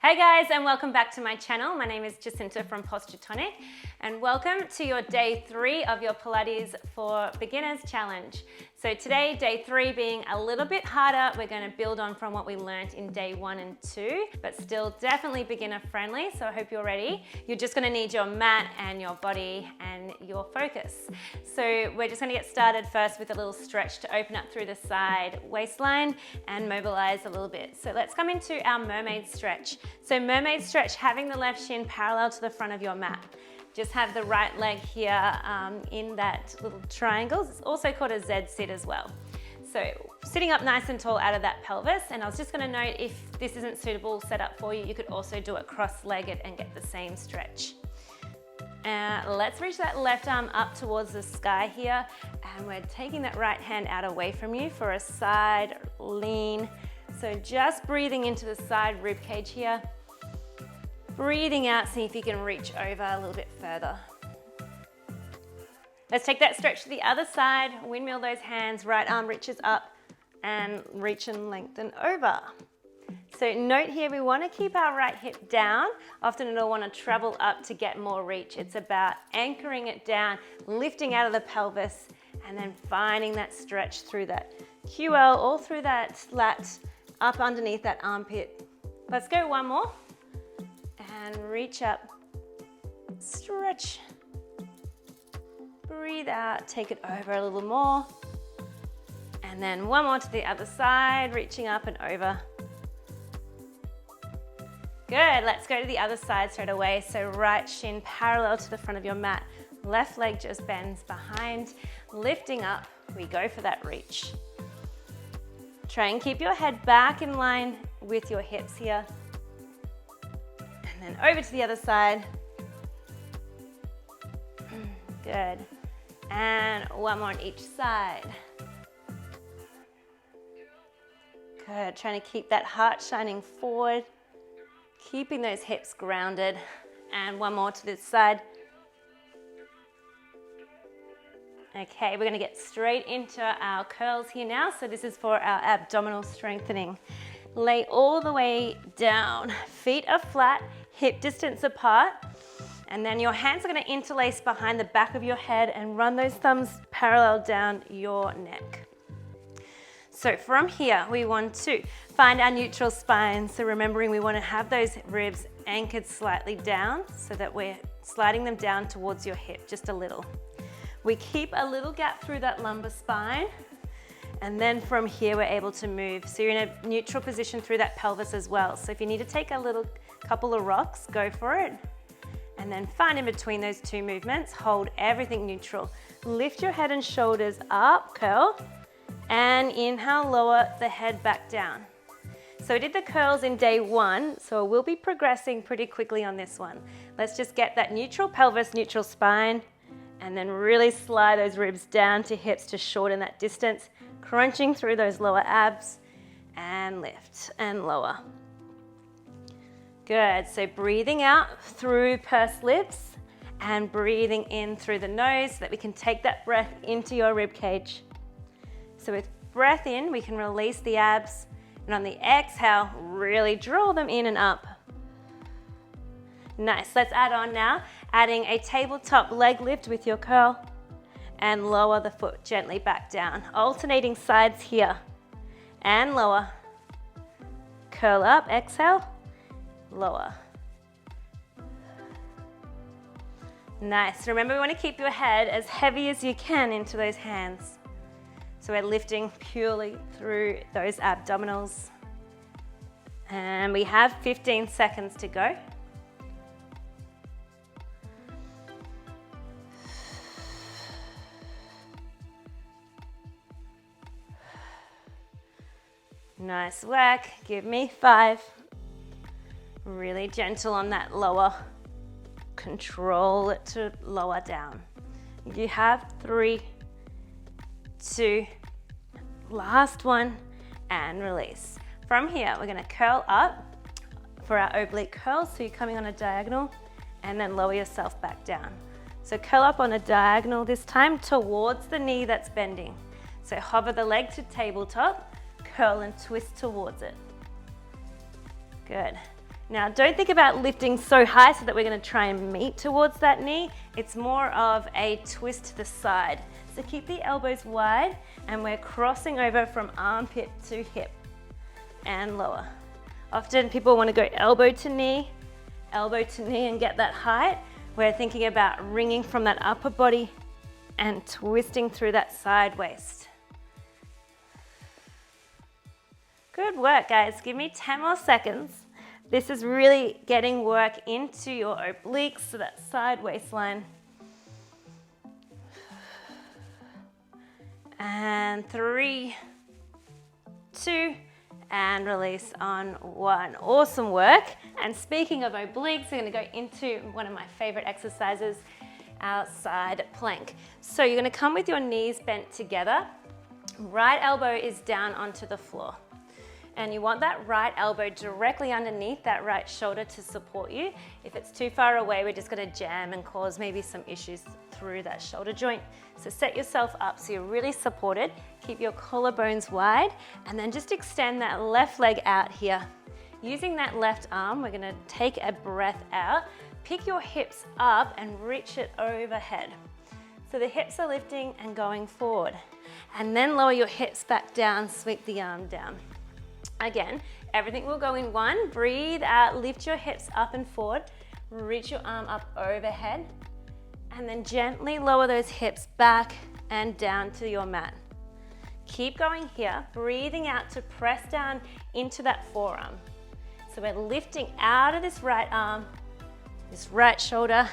Hey guys, and welcome back to my channel. My name is Jacinta from Tonic, and welcome to your day 3 of your Pilates for Beginners challenge. So today, day 3 being a little bit harder, we're going to build on from what we learned in day 1 and 2, but still definitely beginner friendly, so I hope you're ready. You're just going to need your mat and your body and your focus. So we're just going to get started first with a little stretch to open up through the side waistline and mobilize a little bit. So let's come into our mermaid stretch. So mermaid stretch, having the left shin parallel to the front of your mat. Just have the right leg here in that little triangle. It's also called a Z sit as well. So sitting up nice and tall out of that pelvis. And I was just gonna note, if this isn't suitable set up for you, you could also do it cross-legged and get the same stretch. Let's reach that left arm up towards the sky here. And we're taking that right hand out away from you for a side lean. So just breathing into the side rib cage here. Breathing out, see if you can reach over a little bit further. Let's take that stretch to the other side, windmill those hands, right arm reaches up and reach and lengthen over. So note here, we want to keep our right hip down. Often it'll want to travel up to get more reach. It's about anchoring it down, lifting out of the pelvis, and then finding that stretch through that QL, all through that lat, up underneath that armpit. Let's go one more. And reach up, stretch, breathe out, take it over a little more. And then one more to the other side, reaching up and over. Good, let's go to the other side straight away. So right shin parallel to the front of your mat, left leg just bends behind, lifting up, we go for that reach. Try and keep your head back in line with your hips here. And over to the other side. Good. And one more on each side. Good. Trying to keep that heart shining forward. Keeping those hips grounded. And one more to this side. Okay, we're going to get straight into our curls here now. So this is for our abdominal strengthening. Lay all the way down. Feet are flat. Hip distance apart, and then your hands are going to interlace behind the back of your head and run those thumbs parallel down your neck. So from here, we want to find our neutral spine. So remembering we want to have those ribs anchored slightly down so that we're sliding them down towards your hip just a little. We keep a little gap through that lumbar spine, and then from here, we're able to move. So you're in a neutral position through that pelvis as well. So if you need to take a couple of rocks, go for it. And then find in between those two movements, hold everything neutral. Lift your head and shoulders up, curl, and inhale, lower the head back down. So we did the curls in day 1, so we'll be progressing pretty quickly on this one. Let's just get that neutral pelvis, neutral spine, and then really slide those ribs down to hips to shorten that distance, crunching through those lower abs, and lift and lower. Good, so breathing out through pursed lips and breathing in through the nose so that we can take that breath into your rib cage. So with breath in, we can release the abs, and on the exhale, really draw them in and up. Nice, let's add on now, adding a tabletop leg lift with your curl and lower the foot gently back down. Alternating sides here and lower. Curl up, exhale, lower. Nice, remember we want to keep your head as heavy as you can into those hands. So we're lifting purely through those abdominals. And we have 15 seconds to go. Nice work, give me 5. Really gentle on that lower. Control it to lower down. You have 3, 2, last one, and release. From here, we're gonna curl up for our oblique curls. So you're coming on a diagonal and then lower yourself back down. So curl up on a diagonal this time towards the knee that's bending. So hover the leg to tabletop, curl and twist towards it. Good. Now, don't think about lifting so high so that we're going to try and meet towards that knee. It's more of a twist to the side. So keep the elbows wide, and we're crossing over from armpit to hip and lower. Often people want to go elbow to knee and get that height. We're thinking about ringing from that upper body and twisting through that side waist. Good work, guys. Give me 10 more seconds. This is really getting work into your obliques, so that side waistline. And 3, 2, and release on 1. Awesome work. And speaking of obliques, we're going to go into one of my favorite exercises, our side plank. So you're going to come with your knees bent together. Right elbow is down onto the floor. And you want that right elbow directly underneath that right shoulder to support you. If it's too far away, we're just going to jam and cause maybe some issues through that shoulder joint. So set yourself up so you're really supported. Keep your collarbones wide, and then just extend that left leg out here. Using that left arm, we're going to take a breath out. Pick your hips up and reach it overhead. So the hips are lifting and going forward. And then lower your hips back down, sweep the arm down. Again, everything will go in one. Breathe out, lift your hips up and forward, reach your arm up overhead, and then gently lower those hips back and down to your mat. Keep going here, breathing out to press down into that forearm. So we're lifting out of this right arm, this right shoulder,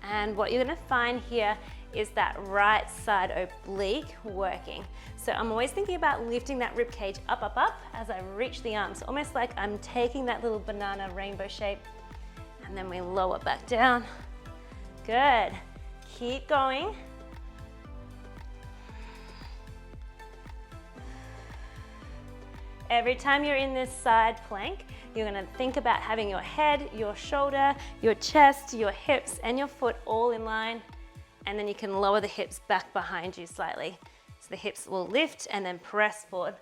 and what you're gonna find here is that right side oblique working. So I'm always thinking about lifting that rib cage up, up, up as I reach the arms, almost like I'm taking that little banana rainbow shape, and then we lower back down. Good. Keep going. Every time you're in this side plank, you're gonna think about having your head, your shoulder, your chest, your hips, and your foot all in line. And then you can lower the hips back behind you slightly. So the hips will lift and then press forward.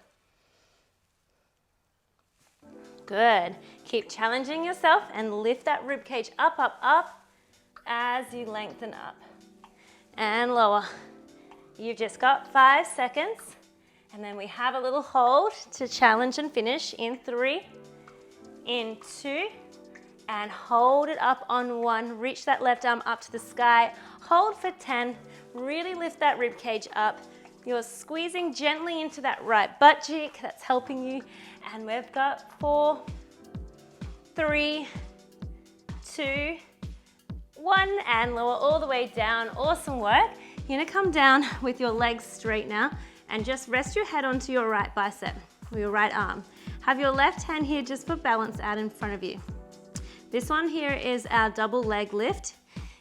Good. Keep challenging yourself and lift that rib cage up, up, up as you lengthen up. And lower. You've just got 5 seconds. And then we have a little hold to challenge and finish in 3, in 2, and hold it up on 1. Reach that left arm up to the sky. Hold for 10. Really lift that rib cage up. You're squeezing gently into that right butt cheek. That's helping you. And we've got 4, 3, 2, 1, and lower all the way down. Awesome work. You're gonna come down with your legs straight now and just rest your head onto your right bicep or your right arm. Have your left hand here just for balance out in front of you. This one here is our double leg lift,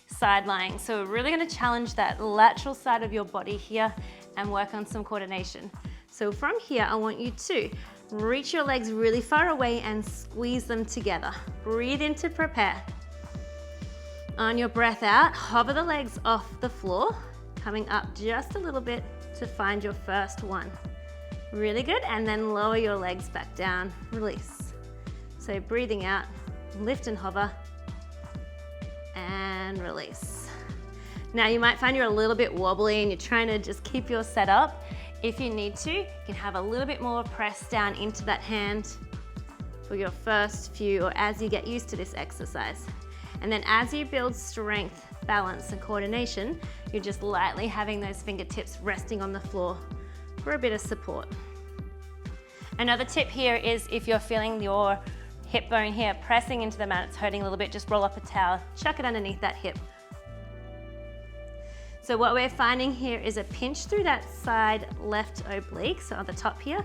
side lying. So we're really gonna challenge that lateral side of your body here and work on some coordination. So from here, I want you to reach your legs really far away and squeeze them together. Breathe in to prepare. On your breath out, hover the legs off the floor, coming up just a little bit to find your first one. Really good, and then lower your legs back down, release. So breathing out, lift and hover, and release. Now you might find you're a little bit wobbly and you're trying to just keep your set up. If you need to, you can have a little bit more press down into that hand for your first few, or as you get used to this exercise. And then as you build strength, balance, and coordination, you're just lightly having those fingertips resting on the floor for a bit of support. Another tip here is if you're feeling your hip bone here pressing into the mat, it's hurting a little bit, just roll up a towel, chuck it underneath that hip. So what we're finding here is a pinch through that side left oblique, so on the top here.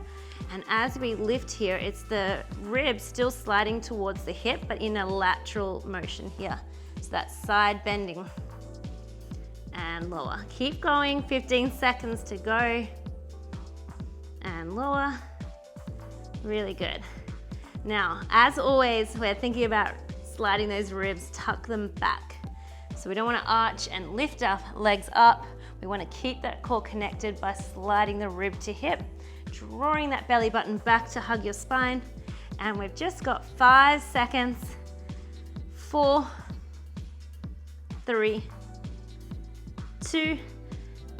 And as we lift here, it's the ribs still sliding towards the hip, but in a lateral motion here. So that side bending and lower. Keep going, 15 seconds to go. And lower, really good. Now, as always, we're thinking about sliding those ribs, tuck them back. So we don't want to arch and lift our legs up. We want to keep that core connected by sliding the rib to hip, drawing that belly button back to hug your spine, And we've just got 5 seconds. 4, 3, 2,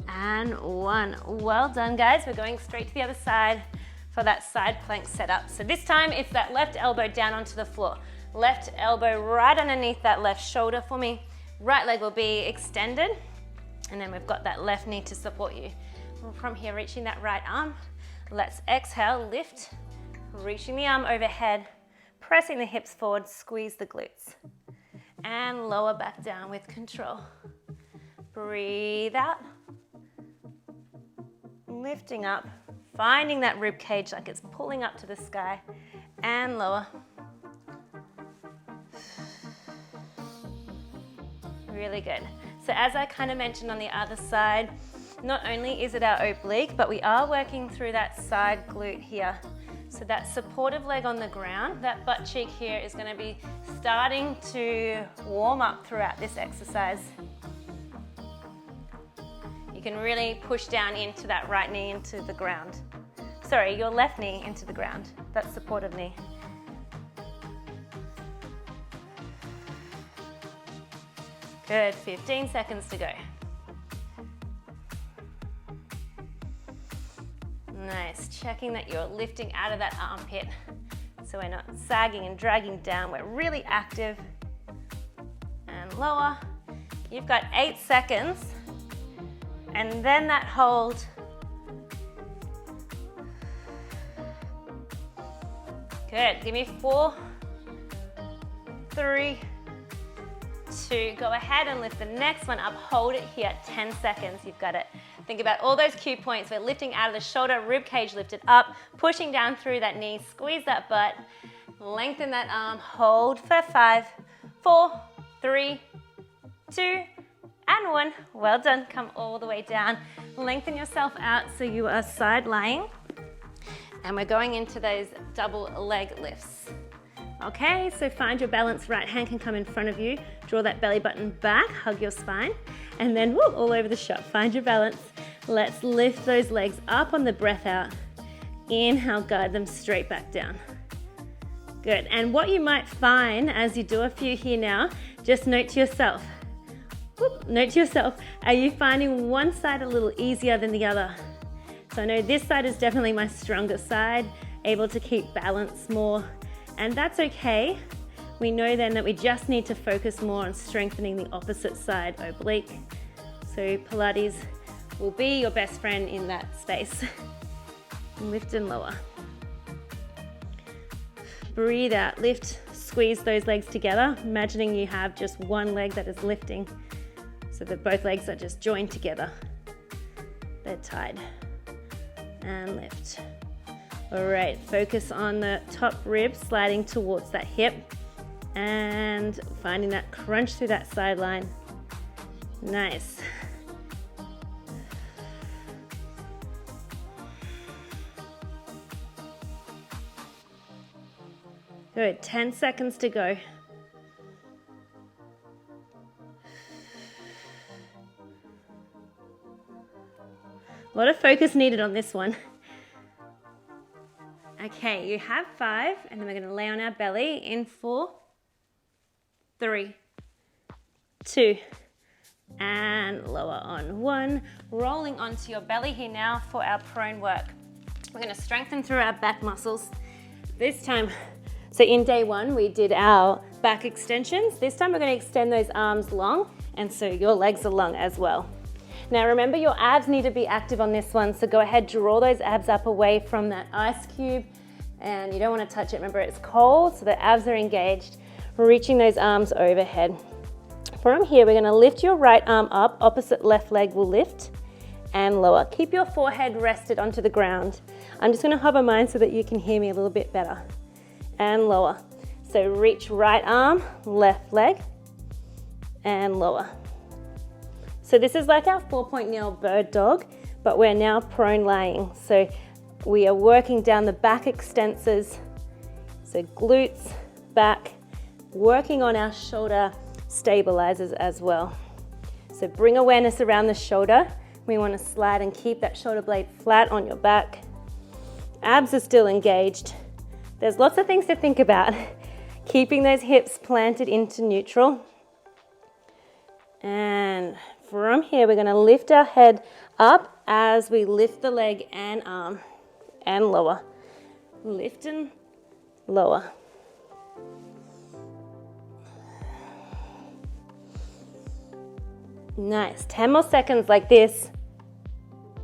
and 1. Well done, guys. We're going straight to the other side for that side plank setup. So this time it's that left elbow down onto the floor. Left elbow right underneath that left shoulder for me. Right leg will be extended. And then we've got that left knee to support you. From here, reaching that right arm. Let's exhale, lift, reaching the arm overhead, pressing the hips forward, squeeze the glutes. And lower back down with control. Breathe out. Lifting up, finding that rib cage like it's pulling up to the sky. And lower. Really good. So as I kind of mentioned on the other side, not only is it our oblique, but we are working through that side glute here. So that supportive leg on the ground, that butt cheek here is going to be starting to warm up throughout this exercise. You can really push down into that right knee into the ground. Sorry, your left knee into the ground, that supportive knee. Good, 15 seconds to go. Nice, checking that you're lifting out of that armpit so we're not sagging and dragging down. We're really active. And lower. You've got 8 seconds. And then that hold. Good, give me 4, 3, 2. Go ahead and lift the next one up. Hold it here, 10 seconds. You've got it. Think about all those cue points. We're lifting out of the shoulder, rib cage lifted up, pushing down through that knee, squeeze that butt, lengthen that arm, hold for 5, 4, 3, 2, and 1. Well done. Come all the way down. Lengthen yourself out so you are side lying. And we're going into those double leg lifts. Okay, so find your balance. Right hand can come in front of you. Draw that belly button back, hug your spine, and then whoop, all over the shot. Find your balance. Let's lift those legs up on the breath out. Inhale, guide them straight back down. Good, and what you might find as you do a few here now, just note to yourself. Whoop, note to yourself, are you finding one side a little easier than the other? So I know this side is definitely my stronger side, able to keep balance more. And that's okay. We know then that we just need to focus more on strengthening the opposite side oblique. So Pilates will be your best friend in that space. Lift and lower. Breathe out, lift, squeeze those legs together, imagining you have just one leg that is lifting so that both legs are just joined together. They're tied. And lift. All right, focus on the top rib, sliding towards that hip and finding that crunch through that sideline. Nice. Good, 10 seconds to go. A lot of focus needed on this one. Okay, you have 5, and then we're going to lay on our belly in 4, 3, 2, and lower on 1. Rolling onto your belly here now for our prone work. We're going to strengthen through our back muscles. This time, so in day 1, we did our back extensions. This time we're going to extend those arms long, and so your legs are long as well. Now remember, your abs need to be active on this one, so go ahead, draw those abs up away from that ice cube, and you don't want to touch it. Remember, it's cold, so the abs are engaged. Reaching those arms overhead. From here, we're going to lift your right arm up, opposite left leg will lift, and lower. Keep your forehead rested onto the ground. I'm just going to hover mine so that you can hear me a little bit better. And lower. So reach right arm, left leg, and lower. So this is like our 4-point kneel bird dog, but we're now prone lying. So we are working down the back extensors, so glutes, back, working on our shoulder stabilizers as well. So bring awareness around the shoulder. We want to slide and keep that shoulder blade flat on your back. Abs are still engaged. There's lots of things to think about. Keeping those hips planted into neutral. And from here, we're gonna lift our head up as we lift the leg and arm and lower. Lift and lower. Nice, 10 more seconds like this.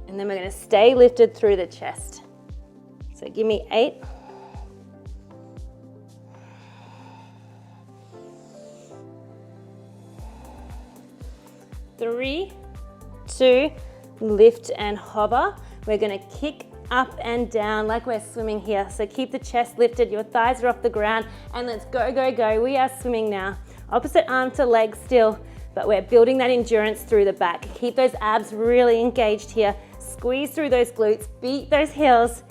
And then we're gonna stay lifted through the chest. So give me 8. 3, 2, lift and hover. We're gonna kick up and down like we're swimming here. So keep the chest lifted, your thighs are off the ground, and let's go, go, go. We are swimming now. Opposite arm to leg still, but we're building that endurance through the back. Keep those abs really engaged here. Squeeze through those glutes, beat those heels.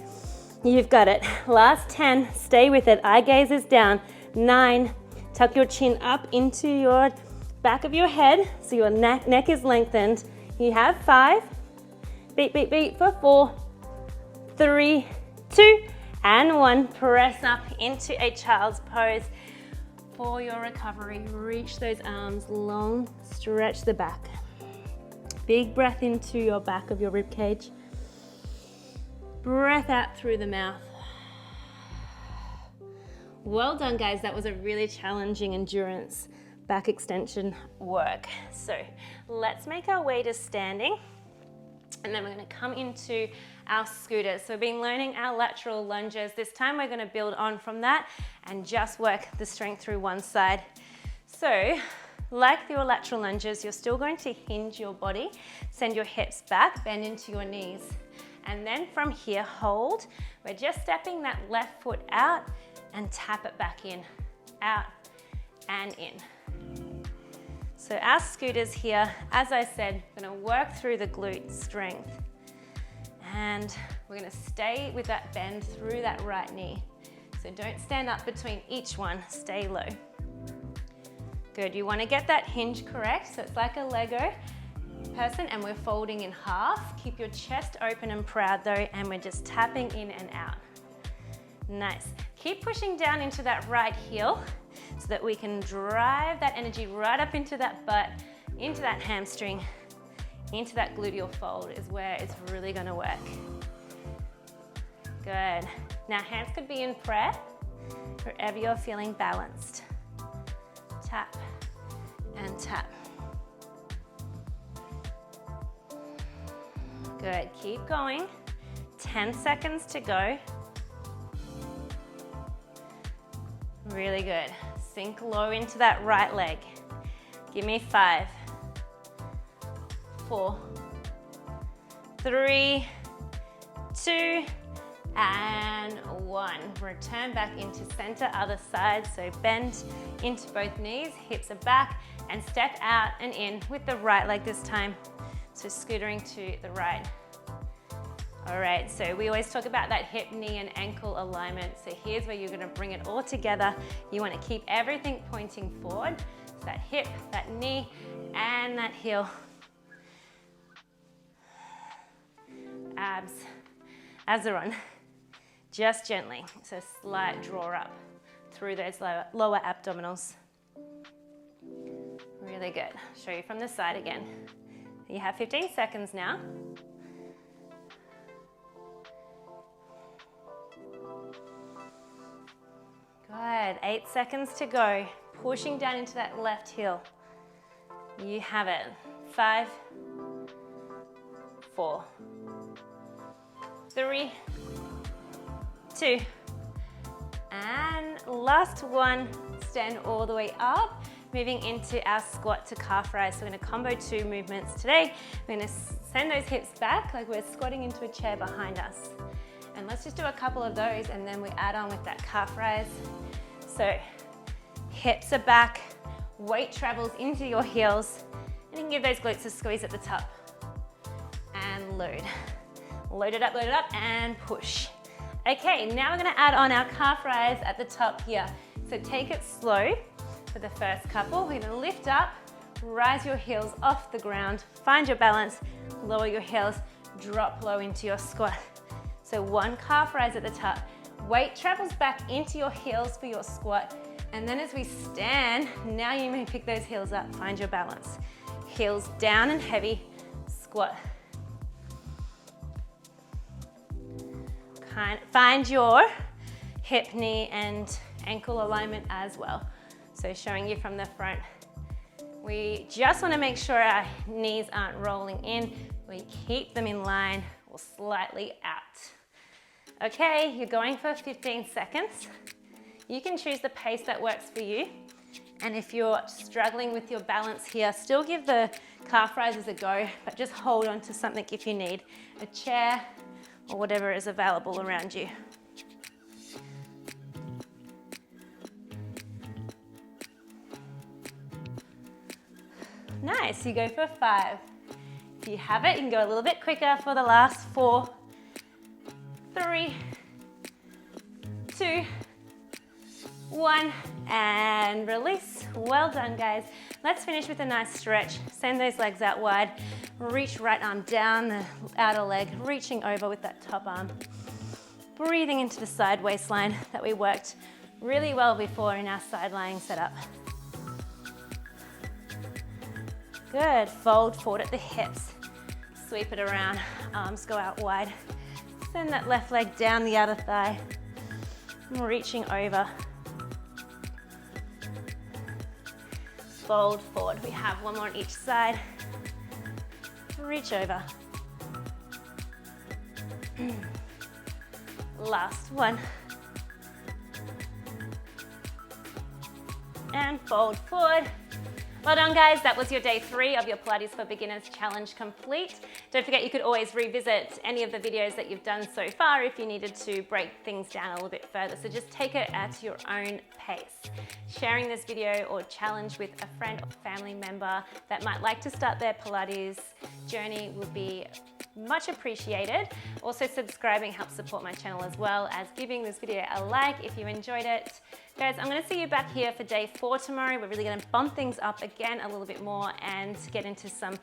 You've got it. Last 10, stay with it. Eye gaze is down. 9, tuck your chin up into your back of your head so your neck is lengthened. You have 5, beat, beat, beat for 4, 3, 2, and 1. Press up into a child's pose for your recovery. Reach those arms long, stretch the back. Big breath into your back of your rib cage. Breath out through the mouth. Well done, guys. That was a really challenging endurance back extension work. So let's make our way to standing, and then we're going to come into our scooters. So we've been learning our lateral lunges. This time we're going to build on from that and just work the strength through one side. So like your lateral lunges, you're still going to hinge your body, send your hips back, bend into your knees, and then from here, hold. We're just stepping that left foot out and tap it back in, out and in. So our scooters here, as I said, we're gonna work through the glute strength, and we're gonna stay with that bend through that right knee. So don't stand up between each one, stay low. Good, you wanna get that hinge correct, so it's like a Lego person, and we're folding in half. Keep your chest open and proud though, and we're just tapping in and out. Nice. Keep pushing down into that right heel so that we can drive that energy right up into that butt, into that hamstring, into that gluteal fold is where it's really gonna work. Good. Now hands could be in prayer, wherever you're feeling balanced. Tap and tap. Good, keep going. 10 seconds to go. Really good. Sink low into that right leg. Give me 5, 4, 3, 2, and 1. Return back into center, other side. So bend into both knees, hips are back, and step out and in with the right leg this time. So scootering to the right. All right, so we always talk about that hip, knee, and ankle alignment. So here's where you're gonna bring it all together. You wanna keep everything pointing forward. So that hip, that knee, and that heel. Abs are on. Just gently, so slight draw up through those lower abdominals. Really good. Show you from the side again. You have 15 seconds now. Good, 8 seconds to go. Pushing down into that left heel. You have it. 5, 4, 3, 2, and last one. Stand all the way up. Moving into our squat to calf rise. So we're gonna combo 2 movements today. We're gonna send those hips back like we're squatting into a chair behind us. And let's just do a couple of those, and then we add on with that calf rise. So hips are back, weight travels into your heels, and you can give those glutes a squeeze at the top. And load. Load it up, and push. Okay, now we're gonna add on our calf rise at the top here. So take it slow for the first couple. We're gonna lift up, rise your heels off the ground, find your balance, lower your heels, drop low into your squat. So 1 calf rise at the top, Weight travels back into your heels for your squat. And then as we stand, now you may pick those heels up, find your balance. Heels down and heavy, squat. Find your hip, knee, and ankle alignment as well. So showing you from the front. We just want to make sure our knees aren't rolling in. We keep them in line or slightly out. Okay, you're going for 15 seconds. You can choose the pace that works for you. And if you're struggling with your balance here, still give the calf raises a go, but just hold on to something if you need, a chair or whatever is available around you. Nice, you go for 5. If you have it, you can go a little bit quicker for the last 4, 3, 2, 1, and release. Well done, guys. Let's finish with a nice stretch. Send those legs out wide. Reach right arm down the outer leg, reaching over with that top arm. Breathing into the side waistline that we worked really well before in our side lying setup. Good, fold forward at the hips. Sweep it around, arms go out wide. Send that left leg down the outer thigh. Reaching over. Fold forward. We have one more on each side. Reach over. Last one. And fold forward. Well done, guys. That was your day 3 of your Pilates for Beginners challenge complete. Don't forget, you could always revisit any of the videos that you've done so far if you needed to break things down a little bit further. So just take it at your own pace. Sharing this video or challenge with a friend or family member that might like to start their Pilates journey would be much appreciated. Also, subscribing helps support my channel, as well as giving this video a like if you enjoyed it. Guys, I'm going to see you back here for day 4 tomorrow. We're really going to bump things up again a little bit more and get into some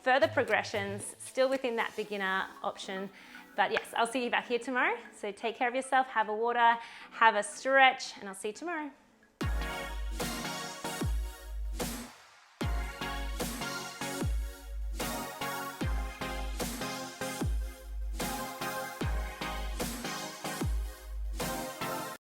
further progressions, still within that beginner option. But yes, I'll see you back here tomorrow. So take care of yourself, have a water, have a stretch, and I'll see you tomorrow.